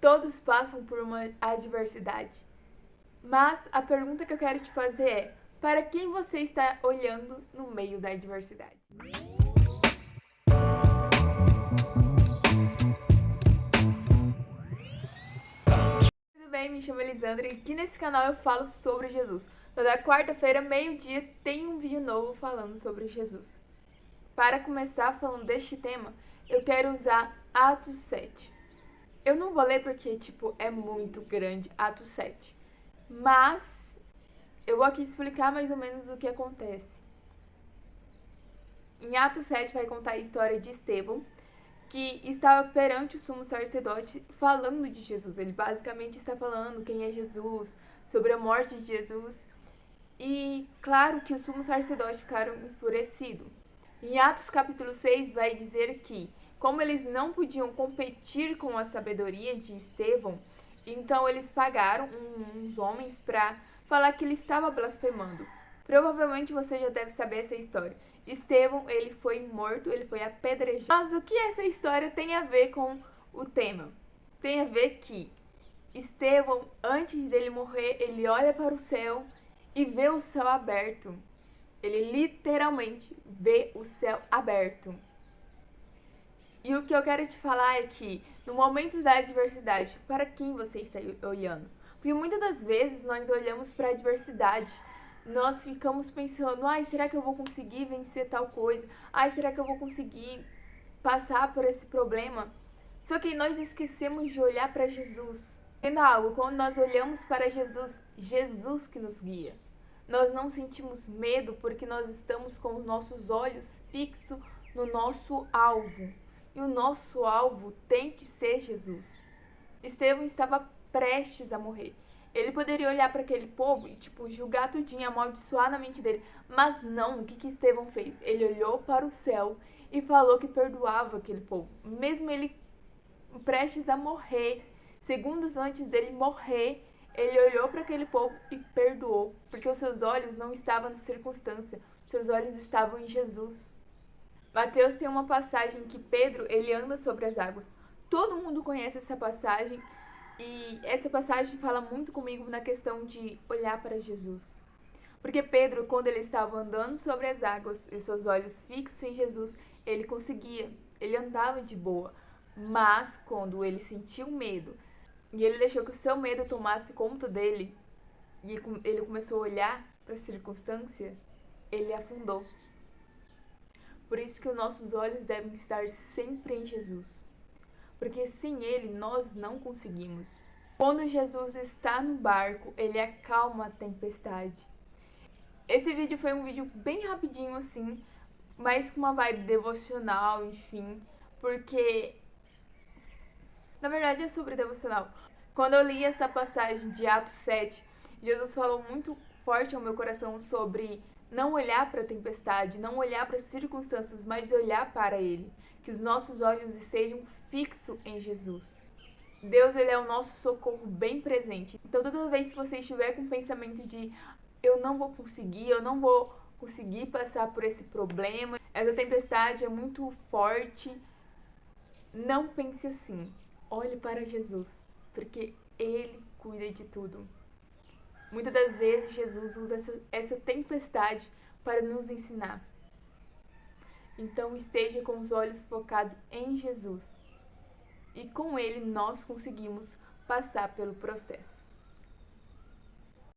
Todos passam por uma adversidade. Mas a pergunta que eu quero te fazer é: para quem você está olhando no meio da adversidade? Tudo bem? Me chamo Elisandra e aqui nesse canal eu falo sobre Jesus. Toda quarta-feira, meio-dia, tem um vídeo novo falando sobre Jesus. Para começar falando deste tema, eu quero usar Atos 7. Eu não vou ler porque, é muito grande Atos 7. Mas eu vou aqui explicar mais ou menos o que acontece. Em Atos 7 vai contar a história de Estevão, que estava perante o sumo sacerdote falando de Jesus. Ele basicamente está falando quem é Jesus, sobre a morte de Jesus. E claro que o sumo sacerdote ficaram enfurecidos. Em Atos capítulo 6 vai dizer que, como eles não podiam competir com a sabedoria de Estevão, então eles pagaram uns homens para falar que ele estava blasfemando. Provavelmente você já deve saber essa história. Estevão, ele foi morto, ele foi apedrejado. Mas o que essa história tem a ver com o tema? Tem a ver que Estevão, antes dele morrer, ele olha para o céu e vê o céu aberto. Ele literalmente vê o céu aberto. E o que eu quero te falar é que, no momento da adversidade, para quem você está olhando? Porque muitas das vezes nós olhamos para a adversidade, nós ficamos pensando, ai, será que eu vou conseguir vencer tal coisa? Ai, será que eu vou conseguir passar por esse problema? Só que nós esquecemos de olhar para Jesus. Entenda algo, quando nós olhamos para Jesus, Jesus que nos guia. Nós não sentimos medo porque nós estamos com os nossos olhos fixos no nosso alvo. E o nosso alvo tem que ser Jesus. Estevão estava prestes a morrer. Ele poderia olhar para aquele povo e, julgar tudinho, amaldiçoar na mente dele. Mas não, o que Estevão fez? Ele olhou para o céu e falou que perdoava aquele povo. Mesmo ele prestes a morrer, segundos antes dele morrer, ele olhou para aquele povo e perdoou, porque os seus olhos não estavam na circunstância, os seus olhos estavam em Jesus. Mateus tem uma passagem que Pedro, ele anda sobre as águas. Todo mundo conhece essa passagem e essa passagem fala muito comigo na questão de olhar para Jesus. Porque Pedro, quando ele estava andando sobre as águas e seus olhos fixos em Jesus, ele conseguia, ele andava de boa. Mas quando ele sentiu medo e ele deixou que o seu medo tomasse conta dele e ele começou a olhar para a circunstância, ele afundou. Por isso que os nossos olhos devem estar sempre em Jesus, porque sem ele nós não conseguimos. Quando Jesus está no barco, ele acalma a tempestade. Esse vídeo foi um vídeo bem rapidinho assim, mas com uma vibe devocional, enfim, porque na verdade é sobre devocional. Quando eu li essa passagem de Atos 7, Jesus falou muito forte ao meu coração sobre não olhar para a tempestade, não olhar para as circunstâncias, mas olhar para Ele. Que os nossos olhos estejam fixos em Jesus. Deus, Ele é o nosso socorro bem presente. Então, toda vez que você estiver com o pensamento de eu não vou conseguir passar por esse problema, essa tempestade é muito forte, não pense assim. Olhe para Jesus, porque Ele cuida de tudo. Muitas das vezes Jesus usa essa tempestade para nos ensinar. Então esteja com os olhos focados em Jesus. E com Ele nós conseguimos passar pelo processo.